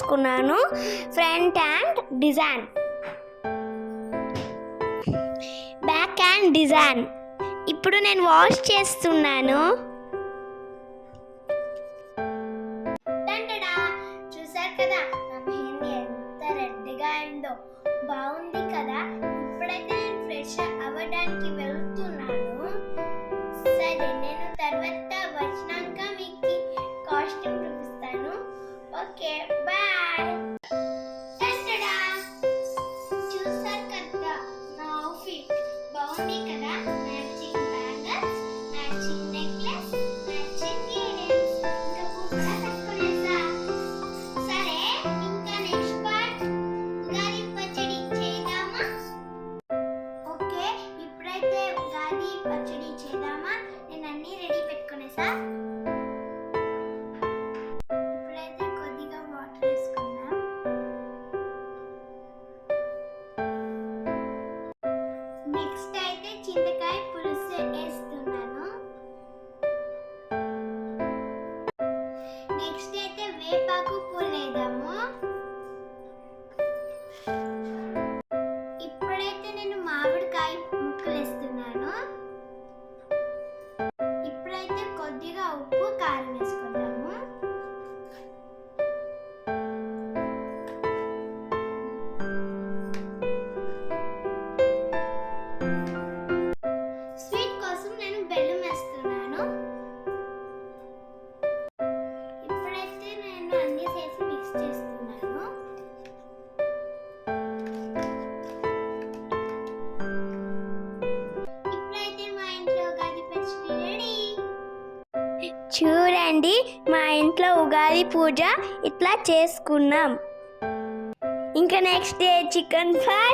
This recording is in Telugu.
చేసుకున్నాను. Front and design, back and design. ఇప్పుడు నేను వాష్ చేస్తున్నాను. చూసారు కదా నా మెహందీ ఎంత రెడ్గా అయిందో, బాగుంది కదా. ఇప్పుడైతే నేను ఫ్రెష్ అవ్వడానికి వెళ్తున్నాను. సరే, నేను తర్వాత వచ్చినాక మీకు కాస్ట్యూమ్ చూపిస్తాను. Okay, bye. చూసారు కదా నా అవుట్ఫిట్ బాగుంది కదా. Matching bangles, matching necklace, matching earrings, ఇంకా కూడా కట్టుకునేసా. సరే, ఇంకా నెక్స్ట్ పార్ట్ ఉగాది పచ్చడి చేద్దామా? ఓకే, ఇప్పుడైతే ఉగాది పచ్చడి చేద్దామా? నేను అన్ని రెడీ పెట్టుకునేసా. ఇప్పుడైతే కొద్దిగా వాటర్ వేసుకుందాం. నెక్స్ట్ అయితే చింతకాయ పులుసు వేస్తున్నాను. నెక్స్ట్ అయితే వేపాకు పూలు వేద్దాము. ఇప్పుడైతే నేను మామిడికాయ ముక్కలు వేస్తున్నాను. ఇప్పుడైతే కొద్దిగా ఉప్పు కారం వేసుకుందాము. స్వీట్ కోసం నేను బెల్లం వేస్తున్నాను. ఇప్పుడైతే నేను అన్ని చేసి మిక్స్ చేస్తున్నాను. ఇప్పుడైతే మా ఇంట్లో ఉగాది పచ్చడి రెడీ. చూడండి, మా ఇంట్లో ఉగాది పూజ ఇట్లా చేసుకున్నాం. ఇంకా నెక్స్ట్ డే చికెన్ ఫ్రై.